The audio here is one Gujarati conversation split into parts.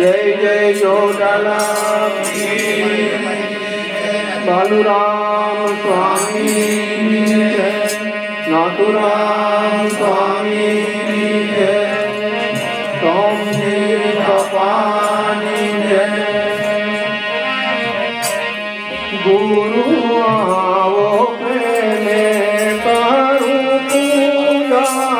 જય જય ચોટાલા બાલુરામ સ્વામી નાથુરામ સ્વામી સોમજી બાપાની ગુરુ આવો પ્રેમે કરું પૂજા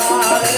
Hare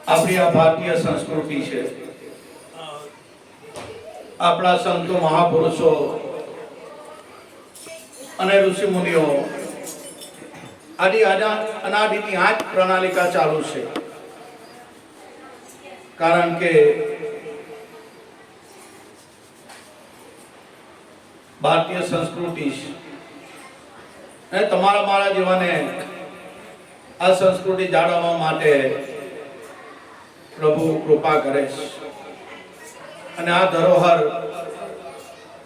આપણી આ ભારતીય સંસ્કૃતિ છે. આપણા સંતો મહાપુરુષો અને ઋષિ મુનિઓ અનાદિની આ જ પ્રણાલિકા ચાલુ છે. કારણ કે ભારતીય સંસ્કૃતિ અને તમારા મારા જેવાને આ સંસ્કૃતિ જાળવવા માટે પ્રભુ કૃપા કરે છે અને આ ધરોહર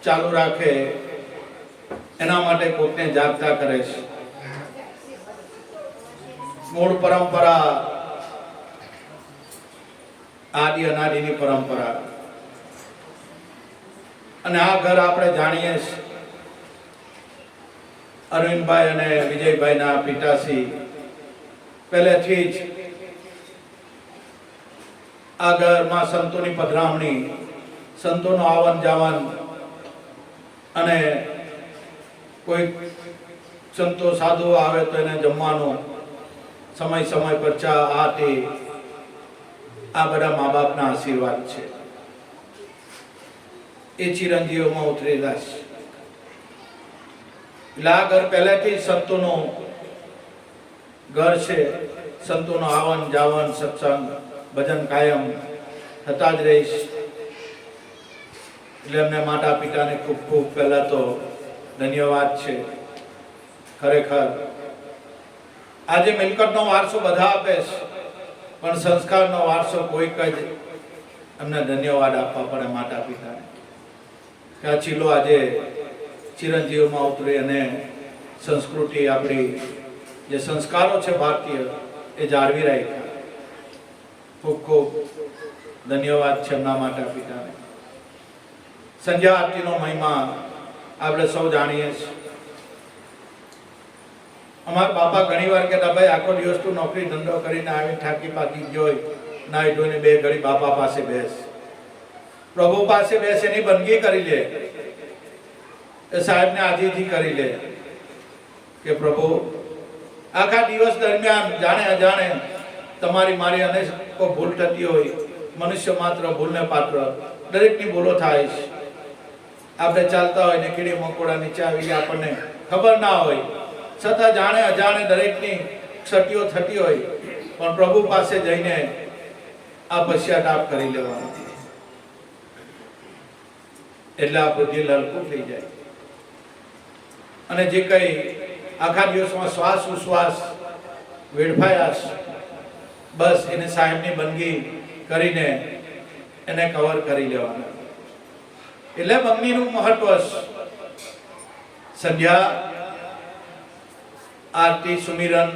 ચાલુ રાખે એના માટે કોકને જાગતા કરે છે. મૂળ પરંપરા આદિ અનાદિની પરંપરા અને આ ઘર આપણે જાણીએ છીએ. અરવિંદભાઈ અને વિજયભાઈના પિતાશ્રી પહેલેથી જ આ ઘરમાં સંતોની પધરામણી, સંતોનું આવન જાવન અને કોઈ સંતો સાધુ આવે તો એને જમવાનું, સમય સમય પર ચા, આ તે, આ બધા મા બાપના આશીર્વાદ છે. એ ચિરંજીવોમાં ઉતરેલા છે. એટલે આ ઘર પહેલેથી જ સંતોનું ઘર છે. સંતોનું આવન જાવન, સત્સંગ, ભજન કાયમ થતા જ રહીશ. એટલે એમને માતા પિતાને ખૂબ ખૂબ પહેલા તો ધન્યવાદ છે. ખરેખર આજે મિલકતનો વારસો બધા આપે છે, પણ સંસ્કારનો વારસો કોઈક જ એમને ધન્યવાદ આપવા પડે માતા પિતાને કે આ ચીલો આજે ચિરંજીવમાં ઉતરી અને સંસ્કૃતિ આપણી જે સંસ્કારો છે ભારતીય એ જાળવી રાખ્યા. ખૂબ ખૂબ ધન્યવાદ છે એમના માતા પિતાને. સંધ્યા આરતીનો મહિમા આપણે સૌ જાણીએ છીએ. અમારા બાપા ઘણી વાર કહેતા, ભાઈ આખો દિવસ તું નોકરી ધંધો કરીને આવી થાકી પાકી જોઈ નાઈ ધોઈને 2 ઘડી બાપા પાસે બેસ, પ્રભુ પાસે બેસ, એની બંદગી કરી લે, એ સાહેબને આજીજી કરી લે કે પ્રભુ આખા દિવસ દરમિયાન જાણે અજાણે તમારી મારી અનેક ભૂલ થતી હોય, મનુષ્ય માત્ર ભૂલને પાત્ર, દરેકની ભૂલો થાય છે. આપણે ચાલતા હોય ને કીડી મકોડા નીચે આવી ગયા, આપણને ખબર ના હોય, છતાં જાણે અજાણે દરેકની ક્ષતિઓ થતી હોય, પણ પ્રભુ પાસે જઈને આ પશ્ચાતાપ કરી લેવાનો, એટલે આપણું દિલ હલકું થઈ જાય. અને જે કઈ આખા દિવસમાં શ્વાસ ઉશ્વાસ વેડફાયા છે, બસ એને સાહેબની બંદગી કરીને એને કવર કરી લેવાના. એટલે બંગનીનું મહત્વ છે. સંધ્યા આરતી સુમિરન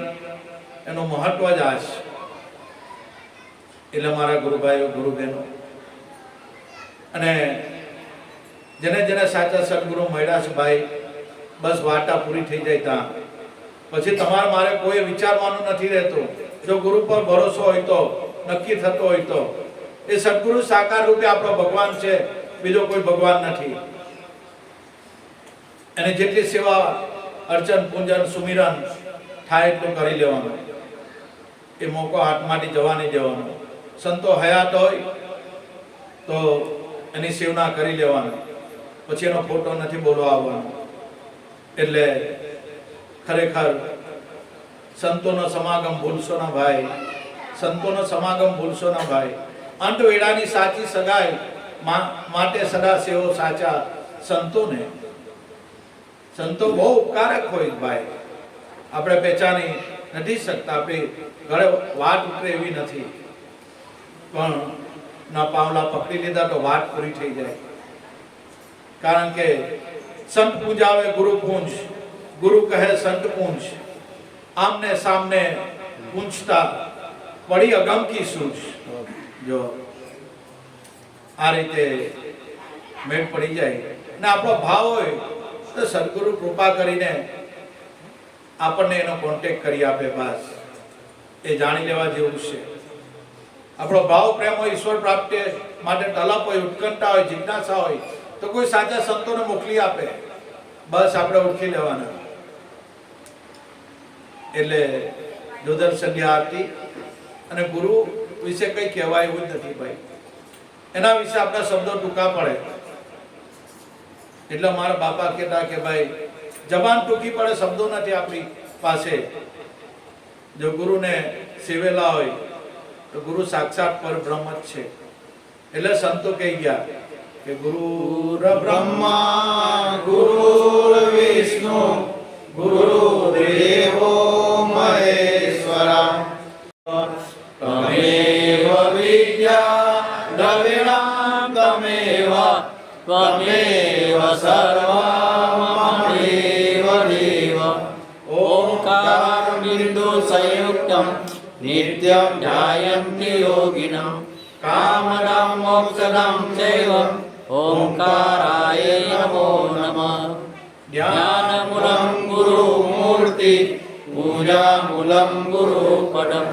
એનું મહત્વ જ આ છે. એટલે મારા ગુરુભાઈઓ ગુરુબહેનો અને જેને જેને સાચા સદગુરુ મળ્યા છે ભાઈ, બસ વાર્તા પૂરી થઈ જાય ત્યાં પછી તમારે મારે કોઈ વિચારવાનું નથી રહેતું. જો ગુરુ પર ભરોસો હોય તો, નક્કી થતો હોય તો, એ સદગુરુ સાકાર રૂપે આપણો ભગવાન છે, બીજો કોઈ ભગવાન નથી. અને જેટલી સેવા અર્ચન પૂજન સુમિરન થાય એટલું કરી લેવાનું. એ મોકો હાથમાંથી જવા નહીં દેવાનો. સંતો હયાત હોય તો એની સેવના કરી લેવાની, પછી એનો ફોટો નથી બોલવા આવવાનો. એટલે ખરેખર સંતોનો સમાગમ ભૂલશો ના ભાઈ, સંતોનો સમાગમ ભૂલશો ના ભાઈ. અંત વેળાની સાચી સગાઈ માટે સદા સેવો સાચા સંતોને. સંતો બહુ ઉપકારક હોય ભાઈ, આપણે પહેચાની નથી શકતા, આપણી ઘરે વાત ઉતરે એવી નથી, પણ ના પાવલા પકડી લીધા તો વાત પૂરી થઈ જાય. કારણ કે સંત પૂજાવે ગુરુ પૂંજ, ગુરુ કહે સંત પૂંજ, આમને સામને પૂંજતા પડી અગમ કી સૂઝ. જો આ રીતે મેળ પડી જાય ને આપણો ભાવ હોય તો સદગુરુ કૃપા કરીને આપણને એનો કોન્ટેક્ટ કરી આપે. બસ એ જાણી લેવા જેવું છે. આપણો ભાવ પ્રેમ હોય, ઈશ્વર પ્રાપ્તિ માટે તલપ હોય, ઉત્કંઠા હોય, જિજ્ઞાસા હોય તો કોઈ સાચા સંતોને મોકલી આપે. બસ આપણે ઓળખી લેવાના. એટલે જોદર સંધ્યા આરતી અને ગુરુ વિશે કઈ કહેવાય એવું જ નથી ભાઈ. એના વિશે આપણા શબ્દો ટૂંકા પડે. એટલે મારા બાપા કહેતા કે ભાઈ જબાન ટૂંકી પડે, શબ્દો નથી આપણી પાસે. જો ગુરુને સેવેલા હોય તો ગુરુ સાક્ષાત પરબ્રહ્મ જ છે. એટલે સંતો કહી ગયા કે ગુરુર બ્રહ્મા ગુરુર વિષ્ણુ ગુરુદેવો મહેશ્વરા ત્વમેવ વિદ્યા દ્રવિણાં ત્વમેવ સર્વમમેવ દેવ ઓંકાર બિંદુ સંયુક્તં નિત્યં ધ્યાયન્તિ યોગિનઃ કામદં મોક્ષદં ચૈવ ઓંકારાય નમો નમઃ. જ્ઞાનમૂલં ગુરુમૂર્તિ પૂજામૂલં ગુરુપદં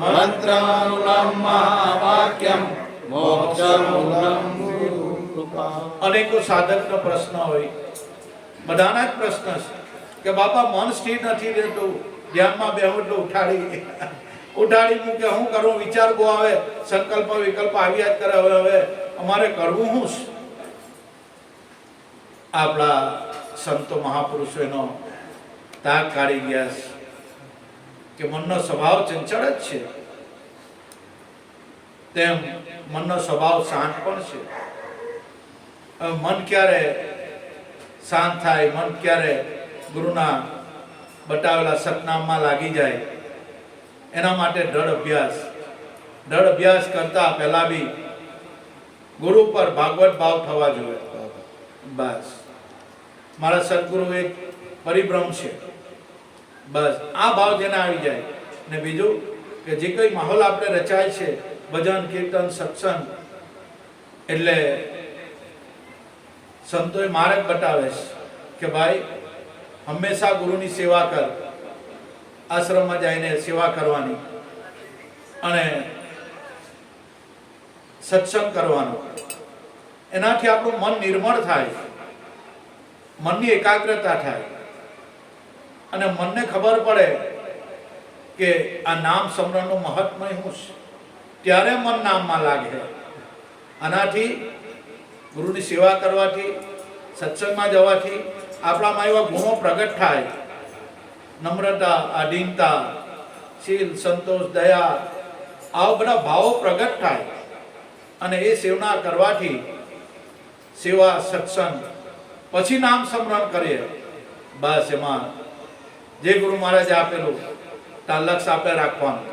મંત્રમૂલં મહાવાક્યં મોક્ષમૂલં ગુરુકૃપા. અનેકો સાધકનો પ્રશ્ન હોય, બધાના જ પ્રશ્ન છે કે બાપા મન સ્થિર નથી રહેતું, ધ્યાનમાં બેહું એટલે ઉઠાડી મૂકે, હું કરું, વિચાર બહુ આવે, સંકલ્પ વિકલ્પ આવ્યા જ કરે. હવે અમારે કરવું શું? આપણા સંતો મહાપુરુષો એનો તાગ કાઢી ગયા છે કે મનનો સ્વભાવ ચંચળ જ છે, તેમ મનનો સ્વભાવ શાંત પણ છે. મન ક્યારે શાંત થાય, મન ક્યારે ગુરુના બતાવેલા સતનામમાં લાગી જાય, એના માટે દ્રઢ અભ્યાસ દ્રઢ અભ્યાસ કરતા પહેલા બી ગુરુ પર ભાગવત ભાવ થવા જોઈએ. બસ મારા સદગુરુ એક પરિભ્રમ છે. બસ આ ભાવ જેને આવી જાય ને બીજું કે જે કઈ માહોલ આપણે રચાય છે ભજન કીર્તન સત્સંગ એટલે સંતોએ માર્ગ બતાવે છે કે ભાઈ હંમેશા ગુરુની સેવા કર, આશ્રમમાં જઈને સેવા કરવાની અને સત્સંગ કરવાનો. એનાથી આપણું મન નિર્મળ થાય, મનની એકાગ્રતા થાય અને મનને ખબર પડે કે આ નામ સ્મરણનું મહત્મય શું છે. ત્યારે મન નામમાં લાગે. આનાથી ગુરુની સેવા કરવાથી, સત્સંગમાં જવાથી આપણામાં એવા ગુણો પ્રગટ થાય. નમ્રતા, આધીનતા, શીલ, સંતોષ, દયા, આવા બધા ભાવો પ્રગટ થાય અને એ સેવના કરવાથી સેવા, સત્સંગ પછી નામ સ્મરણ કરીએ. બસ એમાં જે ગુરુ મહારાજે આપેલું ત્યાં લક્ષ આપે રાખવાનું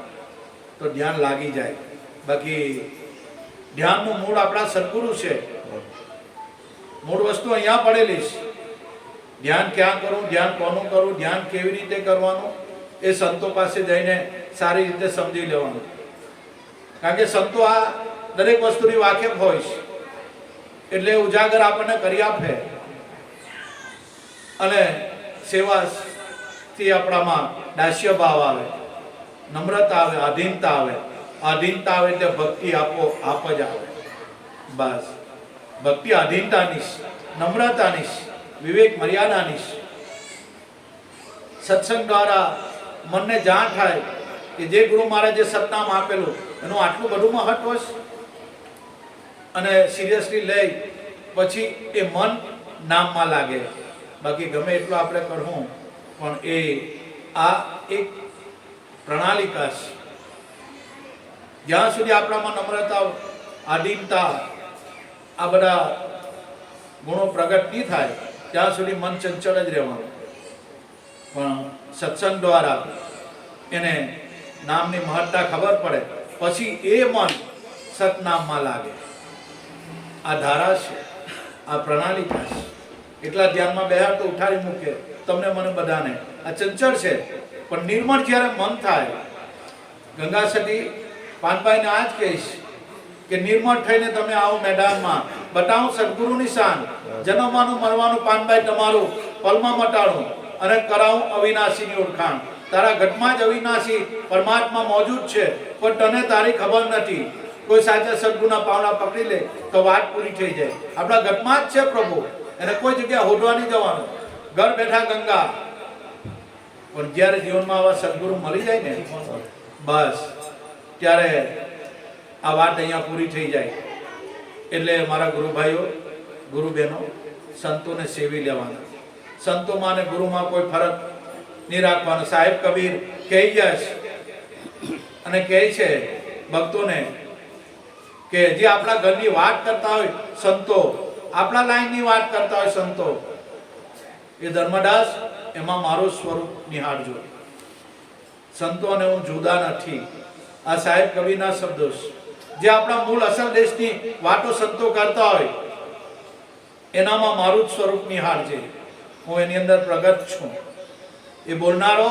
તો ધ્યાન લાગી જાય. બાકી ધ્યાનનું મૂળ આપણા સદગુરુ છે. મૂળ વસ્તુ અહીંયા પડેલી છે. ધ્યાન ક્યાં કરું, ધ્યાન કોનું કરું, ધ્યાન કેવી રીતે કરવાનું એ સંતો પાસે જઈને સારી રીતે સમજી લેવાનું. કારણ કે સંતો આ દરેક વસ્તુની વાકેફ હોય છે એટલે ઉજાગર આપણને કરી આપે અને સેવાથી આપણામાં દાસ્ય ભાવ આવે, નમ્રતા આવે, આધીનતા આવે. આધીનતા આવે એટલે ભક્તિ આપ જ આવે. બસ ભક્તિ આધીનતાની, નમ્રતાની, વિવેક મર્યાદાની. સત્સંગ દ્વારા મનને જાણ થાય કે જે ગુરુ મહારાજે સતનામ આપેલું એનું આટલું બધું મહત્વ છે અને સિરિયસલી લઈ પછી એ મન નામમાં લાગે. બાકી ગમે એટલું આપણે કરવું પણ એ આ એક પ્રણાલિકા છે. જ્યાં સુધી આપણામાં નમ્રતા, આધીનતા આ બધા ગુણો પ્રગટ નહીં થાય ત્યાં સુધી મન ચંચળ જ રહેવાનું. પણ સત્સંગ દ્વારા એને નામની મહત્તા ખબર પડે પછી એ મન સતનામમાં લાગે. આ ધારા છે, આ પ્રણાલિકા છે. એટલા ધ્યાનમાં બેહાર તો ઉઠાડી મૂકે તમને મને બધાને. આ ચંચળ છે પણ નિર્મળ જ્યારે મન થાય. ગંગા સતી પાનભાઈને આ જ કહીશ કે નિર્મળ થઈને તમે આવો મેદાનમાં, બતાવો સદગુરુની શાન, જન્મવાનું મરવાનું પાનભાઈ તમારું પલમાં મટાડું અને કરાવું અવિનાશીની ઓળખાણ. તારા ઘટમાં જ અવિનાશી પરમાત્મા મોજૂદ છે પણ તને તારી ખબર નથી. કોઈ સાચા સદગુરુના પાવડા પકડી લે તો વાત પૂરી થઈ જાય. આપણા ઘટમાં જ છે પ્રભુ, એને કોઈ જગ્યાએ હોદવા નહીં જવાનું. ઘર બેઠા ગંગા. પણ જ્યારે જીવનમાં આવા સદગુરુ મળી જાય ને બસ ત્યારે આ વાત અહીંયા પૂરી થઈ જાય. એટલે મારા ગુરુભાઈઓ, ગુરુ બહેનો, સંતોને સેવી લેવાના. સંતોમાં અને ગુરુમાં કોઈ ફરક નહીં રાખવાનો. સાહેબ કબીર કહી ગયા છે અને કહે છે ભક્તોને કે જે આપણા ઘરની વાત કરતા હોય સંતો, આપણા લાઈનની વાત કરતા હોય સંતો, એ ધર્મદાસ એમાં મારું સ્વરૂપ નિહાળજો. સંતો અને હું જુદા નથી. આ સાહેબ કબીરના શબ્દો જે આપણા મૂળ અસલ દેશની વાતો સંતો કરતા હોય એનામાં મારું જ સ્વરૂપ નિહાળજે. હું એની અંદર પ્રગટ છું. એ બોલનારો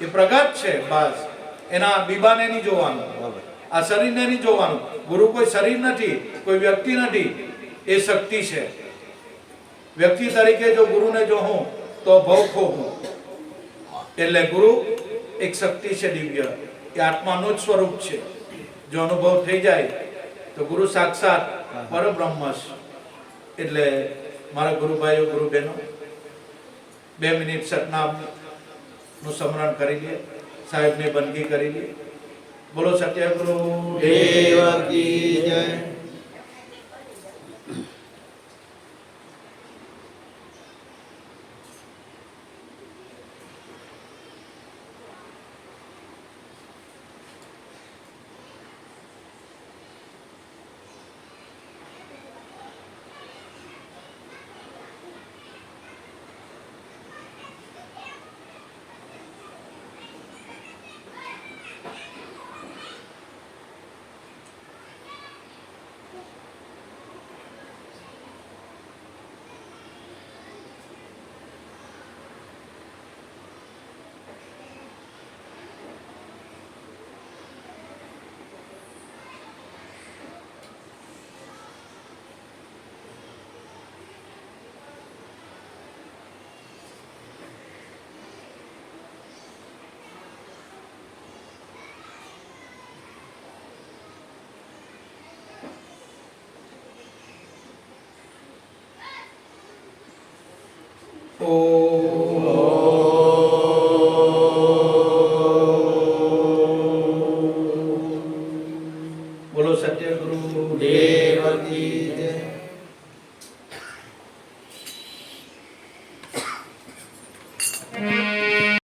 એ પ્રગટ છે. બસ એના બીબાને નહીં જોવાનું, આ શરીરને નહીં જોવાનું. ગુરુ કોઈ શરીર નથી, કોઈ વ્યક્તિ નથી, એ શક્તિ છે. વ્યક્તિ તરીકે જો ગુરુને જોઉં તો ભવ ખોઉં. એટલે ગુરુ એક શક્તિ છે દિવ્ય, એ આત્માનું જ સ્વરૂપ છે. જો અનુભવ થઈ જાય તો ગુરુ સાક્ષાત પરબ્રહ્મ છે. એટલે મારા ગુરુભાઈઓ, ગુરુ બહેનો 2 મિનિટ સતનામનું સ્મરણ કરી લે, સાહેબને બંદગી કરી લે. બોલો સત્યગુરુ દેવ કી જય. ઓમ